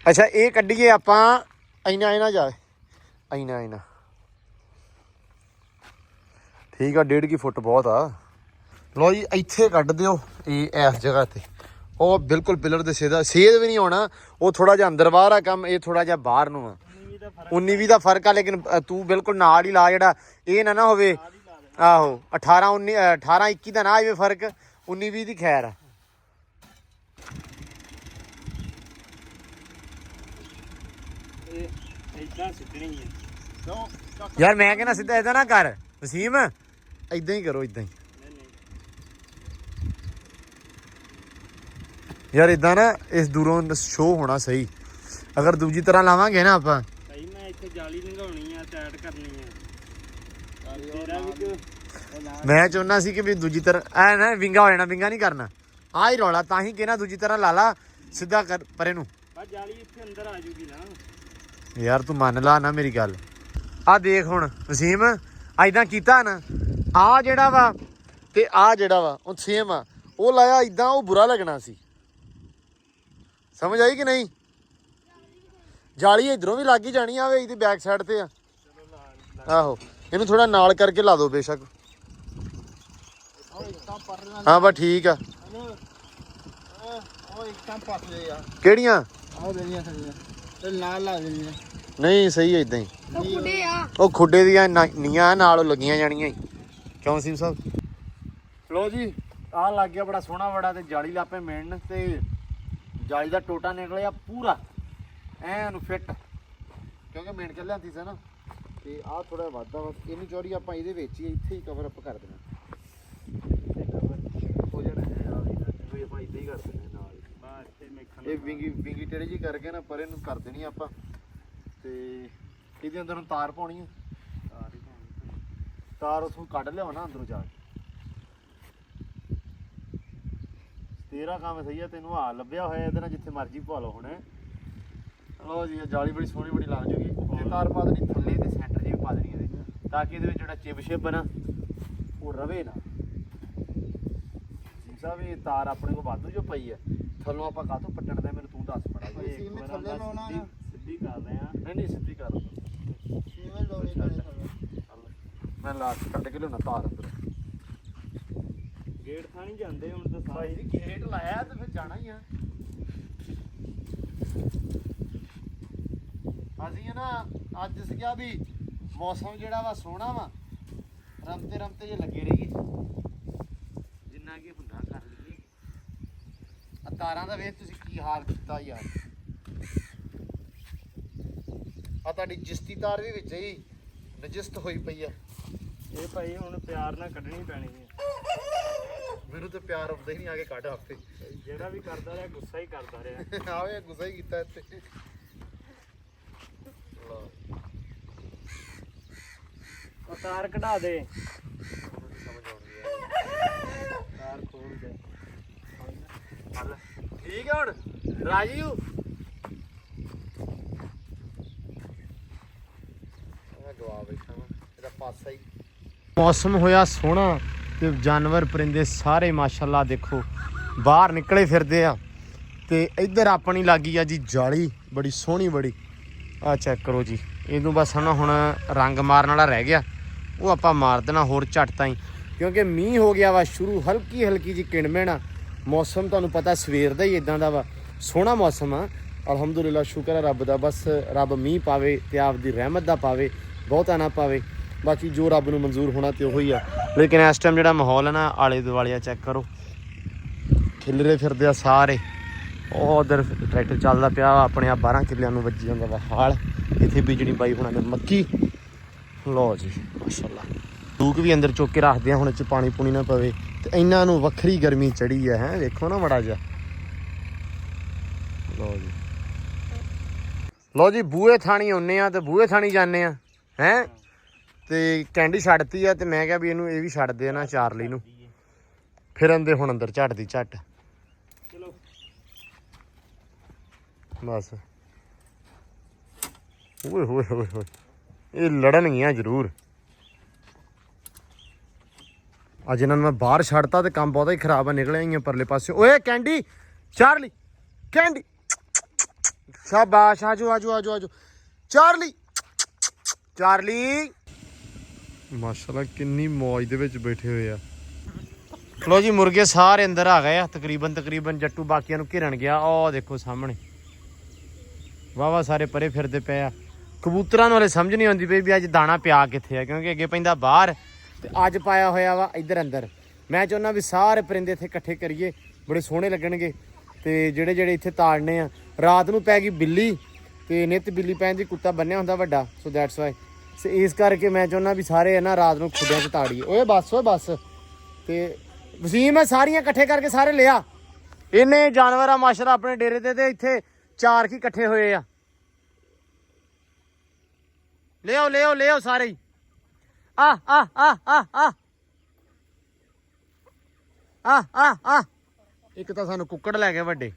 ਅੱਛਾ ਇਹ ਕੱਢੀਏ ਆਪਾਂ, ਇੰਨਾ ਜਾਵੇ, ਇੰਨਾ ਠੀਕ ਆ। 1.5 ਫੁੱਟ ਬਹੁਤ ਆ। ਲਓ ਜੀ, ਇੱਥੇ ਕੱਢ ਦਿਓ ਇਹ ਇਸ ਜਗ੍ਹਾ ਤੇ। ਉਹ ਬਿਲਕੁਲ ਪਿਲਰ ਦੇ ਸੇਧ ਵੀ ਨਹੀਂ ਆਉਣਾ। ਉਹ ਥੋੜਾ ਜਿਹਾ ਅੰਦਰ ਬਾਹਰ ਆ ਕੰਮ, ਇਹ ਥੋੜਾ ਜਿਹਾ ਬਾਹਰ ਨੂੰ ਆ। 19-20 ਦਾ ਫਰਕ ਆ, ਲੇਕਿਨ ਤੂੰ ਬਿਲਕੁਲ ਨਾਲ ਹੀ ਲਾ। ਜਿਹੜਾ ਇਹ ਨਾ ਹੋਵੇ, ਆਹੋ 18-21 ਦਾ ਨਾ ਆਵੇ ਫਰਕ, 19-20 ਦੀ ਖੈਰ ਆ।
ਏਦਾਂ ਸਿੱਧਣੀ ਹੈ
ਯਾਰ। ਮੈਂ ਕਹਿੰਦਾ ਸਿੱਧਾ ਏਦਾਂ ਨਾ ਕਰ ਵਸੀਮ, ਏਦਾਂ ਹੀ ਕਰੋ, ਏਦਾਂ ਹੀ ਯਾਰ। ਏਦਾਂ ਨਾ ਇਸ ਦੂਰੋਂ ਸ਼ੋਅ ਹੋਣਾ ਸਹੀ। ਅਗਰ ਦੂਜੀ ਤਰ੍ਹਾਂ ਲਾਵਾਂਗੇ ਨਾ ਆਪਾਂ,
ਸਹੀ। ਮੈਂ ਇੱਥੇ ਜਾਲੀ ਲੰਘਾਉਣੀ ਆ, ਟਾਈਟ ਕਰਨੀ ਆ। ਤੇਰਾ ਵੀ
ਮੈਂ ਚਾਹੁੰਦਾ ਸੀ ਕਿ ਵੀ ਦੂਜੀ ਤਰ੍ਹਾਂ ਐ ਨਾ ਵਿੰਗਾ ਹੋ ਜਾਣਾ। ਵਿੰਗਾ ਨਹੀਂ ਕਰਨਾ, ਆਹ ਹੀ ਰੌਲਾ। ਤਾਂ ਹੀ ਕਹਿਣਾ ਦੂਜੀ ਤਰ੍ਹਾਂ ਲਾ ਲਾ, ਸਿੱਧਾ ਕਰ ਪਰੇ ਨੂੰ।
ਬਸ ਜਾਲੀ ਇੱਥੇ ਅੰਦਰ ਆ ਜੂਗੀ ਨਾ।
ਯਾਰ ਤੂੰ ਮੰਨ ਲਾ ਨਾ ਮੇਰੀ ਗੱਲ। ਆਹ ਦੇਖ ਹੁਣ ਵਸੀਮ, ਏਦਾਂ ਕੀਤਾ ਨਾ, ਆਹ ਜਿਹੜਾ ਵਾ ਤੇ ਆਹ ਜਿਹੜਾ ਵਾ ਉਹ ਸੇਮ ਆ। ਉਹ ਲਾਇਆ ਏਦਾਂ, ਉਹ ਬੁਰਾ ਲੱਗਣਾ ਸੀ। ਸਮਝ ਆਈ ਕਿ ਨਹੀਂ? ਜਾਲੀ ਇਧਰੋਂ ਵੀ ਲੱਗ ਹੀ ਜਾਣੀ ਆ, ਇਹਦੀ ਬੈਕ ਸਾਈਡ ਤੇ ਆ। ਆਹੋ, ਇਹਨੂੰ ਥੋੜਾ ਨਾਲ ਕਰਕੇ ਲਾ ਦੋ ਬੇਸ਼ੱਕ। ਹਾਂ ਬਸ ਠੀਕ ਆ। ਕਿਹੜੀਆਂ? ਨਹੀਂ ਸਹੀ ਹੈ, ਇਦਾਂ ਹੀ। ਉਹ ਖੁੱਡੇ ਦੀਆਂ ਨੀਆਂ ਨਾਲ ਲੱਗੀਆਂ ਜਾਣੀਆਂ। ਕਿਉਂ ਸਿੰਘ ਸਾਹਿਬ? ਲੋ ਜੀ, ਆਹ ਲੱਗ ਗਿਆ ਬੜਾ ਸੋਹਣਾ ਬੜਾ। ਤੇ ਜਾਲੀ ਲਾਪੇ ਮਿਲਣ, ਤੇ ਜਾਲੀ ਦਾ ਟੋਟਾ ਨਿਕਲਿਆ ਪੂਰਾ ਐਨ ਫਿੱਟ, ਕਿਉਂਕਿ ਮੇਨ ਕੇ ਲਿਆਂਦੀ ਸੀ ਨਾ। ਤੇ ਆਹ ਥੋੜਾ ਵੱਧਦਾ ਵਾ, ਇਹਨੂੰ ਚੌੜੀ ਆਪਾਂ ਇਹਦੇ ਵਿੱਚ ਹੀ ਇੱਥੇ ਹੀ ਕਵਰ ਅਪ ਕਰ ਦੇਣਾ। ਹੋ ਜਾਣਾ ਹੈ ਆ ਵੀ ਆਪਾਂ ਇੱਦਾਂ ਹੀ ਕਰ ਦਿੰਦੇ ਨਾਲ। ਇਹ ਵਿੰਗੀ ਟੇੜੀ ਜੀ ਕਰਕੇ ਨਾ ਪਰੇ ਨੂੰ ਕਰ ਦੇਣੀ ਆਪਾਂ। ਤੇ ਇਹਦੇ ਅੰਦਰ ਨੂੰ ਤਾਰ ਪਾਉਣੀ ਆ। ਤਾਰ ਉਥੋਂ ਕੱਢ ਲਿਆਵਾ ਨਾ ਅੰਦਰੋਂ ਜਾ ਕੇ। ਤੇਰਾ ਕੰਮ ਸਹੀ ਆ, ਤੈਨੂੰ ਆ ਲੱਭਿਆ ਹੋਇਆ ਇਹਦੇ ਨਾਲ, ਜਿੱਥੇ ਮਰਜ਼ੀ ਪਾ ਲਓ ਹੁਣ। ਲਓ ਜੀ, ਜਾਲੀ ਬੜੀ ਸੋਹਣੀ ਬੜੀ ਲੱਗ ਜੂਗੀ। ਉੱਤੇ ਤਾਰ ਪਾ ਦੇਣੀ, ਥੱਲੇ ਤੇ ਸੈਂਟਰ 'ਚ ਵੀ ਪਾ ਦੇਣੀ ਇਹਦੇ, ਤਾਂ ਕਿ ਇਹਦੇ ਵਿੱਚ ਜਿਹੜਾ ਚਿਪ ਸ਼ਿਪ ਨਾ ਉਹ ਰਵੇ ਨਾ। ਸਾਹਿਬ ਇਹ ਤਾਰ ਆਪਣੇ ਕੋਲ ਵਾਧੂ ਜੋ ਪਈ ਆ, ਥੱਲੋਂ ਆਪਾਂ ਕਾਹਤੋਂ ਪੱਟਣ ਦਾ, ਮੈਨੂੰ ਤੂੰ ਦੱਸ ਬੜਾ।
ਸਿੱਧੀ ਕਰ ਰਹੇ ਆ।
ਨਹੀਂ ਸਿੱਧੀ ਕਰ। ਮੈਂ ਲਾ ਕੇ ਕੱਢ ਕੇ ਲਿਆਉਣਾ ਤਾਰ ਅੰਦਰ।
ਗੇਟ ਥਾਂ ਨਹੀਂ ਜਾਂਦੇ ਹੁਣ ਤਾਂ
ਭਾਈ ਜੀ, ਗੇਟ ਲਾਇਆ ਤੇ ਫਿਰ ਜਾਣਾ ਹੀ ਆ। ਅਸੀਂ ਨਾ ਅੱਜ ਸੀਗਾ ਵੀ ਮੌਸਮ ਜਿਹੜਾ ਵਾ ਸੋਹਣਾ ਵਾ, ਰਮਤੇ ਜੇ ਲੱਗੇ ਰਹੀਏ, ਜਿੰਨਾ ਕਿ ਹੁੰਦਾ ਕਰ ਲਈਏ। ਆ ਤਾਰਾਂ ਦਾ ਵੇਖ ਤੁਸੀਂ ਕੀ ਹਾਲ ਕੀਤਾ ਯਾਰ। ਆ ਤੁਹਾਡੀ ਜਿਸਤੀ ਤਾਰ ਵੀ ਵਿੱਚ ਹੀ ਨਜਿਸਤ ਹੋਈ ਪਈ ਆ।
ਇਹ ਭਾਈ ਹੁਣ ਪਿਆਰ ਨਾਲ ਕੱਢਣੀ ਪੈਣੀ ਹੈ।
ਮੈਨੂੰ ਤੇ ਪਿਆਰ ਆਉਂਦਾ ਹੀ ਨਹੀਂ, ਆ ਕੇ ਕੱਢ ਆਪੇ।
ਜਿਹੜਾ ਵੀ ਕਰਦਾ ਰਿਹਾ ਗੁੱਸਾ ਹੀ ਕਰਦਾ ਰਿਹਾ।
ਆਵੇ ਗੁੱਸਾ ਹੀ ਕੀਤਾ ਇੱਥੇ।
ਉਹ ਤਾਰ ਕਢਾ ਦੇ,
ਸਮਝ ਆਉਂਦੀ ਹੈ।
ਤਾਰ ਖੋਲ ਦੇ।
ਠੀਕ ਹੈ ਹੁਣ ਰਾਜੀਵ, ਗਵਾ ਬੈਠਾ ਵਾ ਇਹਦਾ ਪਾਸਾ ਹੀ। ਮੌਸਮ ਹੋਇਆ ਸੋਹਣਾ ਤੇ ਜਾਨਵਰ ਪਰਿੰਦੇ ਸਾਰੇ ਮਾਸ਼ਾਅੱਲਾ ਦੇਖੋ ਬਾਹਰ ਨਿਕਲੇ ਫਿਰਦੇ ਆ। ਤੇ ਇੱਧਰ ਆਪਣੀ ਲੱਗੀ ਆ ਜੀ ਜਾਲੀ ਬੜੀ ਸੋਹਣੀ ਬੜੀ। ਆ ਚੈੱਕ ਕਰੋ ਜੀ, ਇਹਨੂੰ ਬਸ ਹੁਣ ਰੰਗ ਮਾਰਨ ਵਾਲਾ ਰਹਿ ਗਿਆ, ਉਹ ਆਪਾਂ ਮਾਰ ਦੇਣਾ ਹੋਰ ਝੱਟ ਤਾਈਂ, ਕਿਉਂਕਿ ਮੀਂਹ ਹੋ ਗਿਆ ਵਾ ਸ਼ੁਰੂ। ਹਲਕੀ ਜੀ ਕਿਣਮਿਣ। ਮੌਸਮ ਤੁਹਾਨੂੰ ਪਤਾ ਸਵੇਰ ਦਾ ਹੀ ਇਦਾਂ ਦਾ ਵਾ, ਸੋਹਣਾ ਮੌਸਮ ਆ। ਅਲਹਮਦੁਲਿਲਾ, ਸ਼ੁਕਰ ਹੈ ਰੱਬ ਦਾ। ਬਸ ਰੱਬ ਮੀਂਹ ਪਾਵੇ ਤੇ ਆਪਦੀ ਰਹਿਮਤ ਦਾ ਪਾਵੇ, ਬਹੁਤਾ ਨਾ ਪਾਵੇ। ਬਾਕੀ ਜੋ ਰੱਬ ਨੂੰ ਮਨਜ਼ੂਰ ਹੋਣਾ ਤੇ ਉਹੀ ਆ। ਲੇਕਿਨ ਇਸ ਟਾਈਮ ਜਿਹੜਾ ਮਾਹੌਲ ਹੈ ਨਾ ਆਲੇ ਦੁਆਲੇ ਆ, ਚੈੱਕ ਕਰੋ, ਖਿਲਰੇ ਫਿਰਦੇ ਆ ਸਾਰੇ। ਉਹ ਉਧਰ ਟਰੈਕਟਰ ਚੱਲਦਾ ਪਿਆ ਆਪਣੇ ਆ 12 ਕਿੱਲਿਆਂ ਨੂੰ ਵੱਜੀ ਜਾਂਦਾ ਵਾ ਹਾਲ। ਇੱਥੇ ਬੀਜਣੀ ਬਾਈ ਹੁਣਾਂ ਨੇ ਮੱਕੀ। ਲਓ ਜੀ ਮਾਸ਼ਾਅੱਲਾ। ਟੂਕ ਵੀ ਅੰਦਰ ਚੁੱਕ ਕੇ ਰੱਖਦੇ ਆ ਹੁਣ, ਇਹ 'ਚ ਪਾਣੀ ਪੂਣੀ ਨਾ ਪਵੇ। ਤੇ ਇਹਨਾਂ ਨੂੰ ਵੱਖਰੀ ਗਰਮੀ ਚੜੀ ਹੈ ਵੇਖੋ ਨਾ ਮੜਾ ਜਿਹਾ। ਲਓ ਜੀ ਬੂਹੇ ਥਾਣੀ ਆਉਂਦੇ ਆ ਤੇ ਬੂਹੇ ਥਾਣੀ ਜਾਂਦੇ ਆ ਹੈਂ। ਤੇ ਕੈਂਡੀ ਛੱਡਤੀ ਆ ਤੇ ਮੈਂ ਕਿਹਾ ਵੀ ਇਹਨੂੰ ਇਹ ਵੀ ਛੱਡ ਦੇ ਨਾ ਚਾਰਲੀ ਨੂੰ। ਫਿਰਨ ਦੇ ਹੁਣ ਅੰਦਰ ਝੱਟ ਦੀ ਝੱਟ। ਬਸ ਓਏ ਹੋਏ ਹੋਏ ਹੋਏ ਇਹ ਲੜਨਗੀਆਂ ਜ਼ਰੂਰ। ਅੱਜ ਇਹਨਾਂ ਨੂੰ ਮੈਂ ਬਾਹਰ ਛੱਡਤਾ ਤੇ ਕੰਮ ਬਹੁਤਾ ਹੀ ਖਰਾਬ ਆ ਨਿਕਲਿਆ ਹੀ ਆ ਪਰਲੇ ਪਾਸੇ। ਓਏ ਕੈਂਡੀ ਚਾਰਲੀ ਕੈਂਡੀ ਸ਼ਾਬਾਸ਼ ਆਜੋ ਆਜੋ ਆਜੋ ਆਜੋ ਚਾਰਲੀ ਚਾਰਲੀ। ਮਾਸ਼ਾਅੱਲਾ ਕਿੰਨੀ ਮੌਜ ਦੇ ਵਿੱਚ ਬੈਠੇ ਹੋਏ ਆ। ਲੋ ਜੀ ਮੁਰਗੇ ਸਾਰੇ ਅੰਦਰ ਆ ਗਏ ਆ ਤਕਰੀਬਨ। ਜੱਟੂ ਬਾਕੀਆਂ ਨੂੰ ਘਿਰਨ ਗਿਆ। ਉਹ ਦੇਖੋ ਸਾਹਮਣੇ ਵਾਵਾ ਸਾਰੇ ਪਰੇ ਫਿਰਦੇ ਪਏ ਆ। ਕਬੂਤਰਾਂ ਨੂੰ ਹਲੇ ਸਮਝ ਨਹੀਂ ਆਉਂਦੀ ਪਈ ਵੀ ਅੱਜ ਦਾਣਾ ਪਿਆ ਕਿੱਥੇ ਆ, ਕਿਉਂਕਿ ਅੱਗੇ ਪੈਂਦਾ ਬਾਹਰ ਤੇ ਅੱਜ ਪਾਇਆ ਹੋਇਆ ਵਾ ਇੱਧਰ ਅੰਦਰ। ਮੈਂ ਚਾਹੁੰਦਾ ਵੀ ਸਾਰੇ ਪਰਿੰਦੇ ਇੱਥੇ ਇਕੱਠੇ ਕਰੀਏ, ਬੜੇ ਸੋਹਣੇ ਲੱਗਣਗੇ। ਤੇ ਜਿਹੜੇ ਇੱਥੇ ਤਾੜਨੇ ਆ। ਰਾਤ ਨੂੰ ਪੈ ਗਈ ਬਿੱਲੀ ਤੇ ਨਿੱਤ ਬਿੱਲੀ ਪੈਣ ਦੀ ਕੁੱਤਾ ਬੰਨਿਆ ਹੁੰਦਾ ਵੱਡਾ, ਸੋ ਦੈਟਸ ਵਾਈ। ਸੋ ਇਸ ਕਰਕੇ ਮੈਂ ਚਾਹੁੰਦਾ ਵੀ ਸਾਰੇ ਨਾ ਰਾਤ ਨੂੰ ਖੁੱਡਿਆਂ 'ਚ ਤਾੜੀਏ। ਓਏ ਬਸ ਤੇ ਵਸੀਮ ਹੈ ਸਾਰੀਆਂ ਇਕੱਠੇ ਕਰਕੇ ਸਾਰੇ ਲਿਆ। ਇਹਨੇ ਜਾਨਵਰ ਆ ਮਾਸ਼ਾਅੱਲਾ ਆਪਣੇ ਡੇਰੇ ਤੇ ਇੱਥੇ 4 ਕੀ ਇਕੱਠੇ ਹੋਏ ਆ। ਲਿਆਓ ਸਾਰੇ ਹੀ। ਇੱਕ ਤਾਂ ਸਾਨੂੰ ਕੁੱਕੜ ਲੈ ਗਏ ਵੱਡੇ।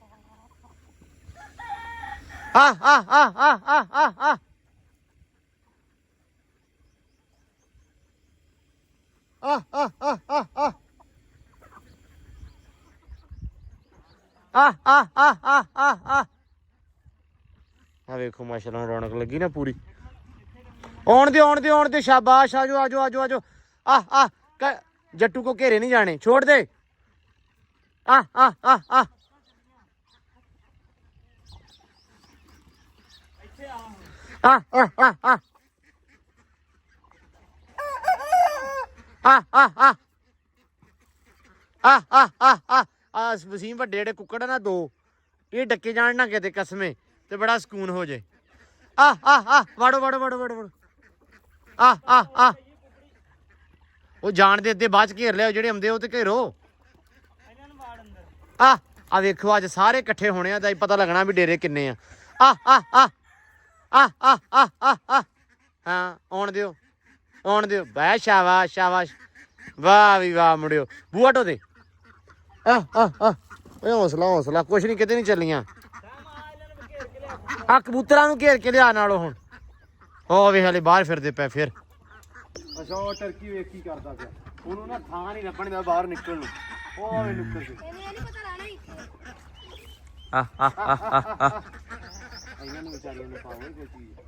ਆ ਵੇਖੋ ਮਾਸ਼ਾਅੱਲਾ ਰੌਣਕ ਲੱਗੀ ਨਾ ਪੂਰੀ। ਆਉਣ ਦਿਓ ਸ਼ਾਬਾਸ਼ ਆਜੋ। ਜੱਟੂ ਕੋ ਘੇਰੇ ਨਹੀਂ ਜਾਣੇ, ਛੋੜ ਦੇ। ਵਸੀਮ ਵੱਡੇ ਜਿਹੜੇ ਕੁੱਕੜ ਨਾ 2 ਇਹ ਡੱਕੇ ਜਾਣ ਨਾ ਕਿਤੇ ਕਸਮੇ ਤੇ ਬੜਾ ਸਕੂਨ ਹੋ ਜੇ। ਵੜੋ। ਉਹ ਜਾਣ ਦੇ ਅੱਧੇ ਬਾਅਦ ਚ ਘੇਰ ਲਿਆ, ਜਿਹੜੇ ਆਉਂਦੇ ਉਹ ਤੇ ਘੇਰੋ। ਆ ਵੇਖੋ ਅੱਜ ਸਾਰੇ ਇਕੱਠੇ ਹੋਣੇ ਆ ਤਾਂ ਪਤਾ ਲੱਗਣਾ ਵੀ ਡੇਰੇ ਕਿੰਨੇ ਆ। ਹਾਂ ਆਉਣ ਦਿਓ ਬੈ ਸ਼ਾਬਾਸ਼ ਵਾਹ ਵੀ ਵਾਹ ਮੁੰਡਿਓ। ਬੂਹਾ ਢੋ ਦੇ। ਓਏ ਹੌਸਲਾ ਕੁਛ ਨਹੀਂ, ਕਿਤੇ ਨਹੀਂ ਚੱਲੀਆਂ। ਕਬੂਤਰਾਂ ਨੂੰ ਘੇਰ ਕੇ ਲਿਆ ਨਾਲੋਂ ਹੁਣ। ਉਹ ਵੇਖ ਹਲੇ ਬਾਹਰ ਫਿਰਦੇ ਪਏ ਫਿਰ। ਅੱਛਾ ਉਹ ਟਰਕੀ ਵੇਖ ਕੀ ਕਰਦਾ ਪਿਆ, ਉਹਨੂੰ ਨਾ ਥਾਂ ਨਹੀਂ ਲੱਭਣ ਦਾ ਬਾਹਰ ਨਿਕਲਣ ਨੂੰ। ਉਹ ਵੇ ਨੁੱਕਰ ਸੀ। ਇਹਨਾਂ ਨੂੰ ਵਿਚਾਰੀਆਂ ਨੂੰ ਪਾਵੇ ਕੋਈ ਚੀਜ਼।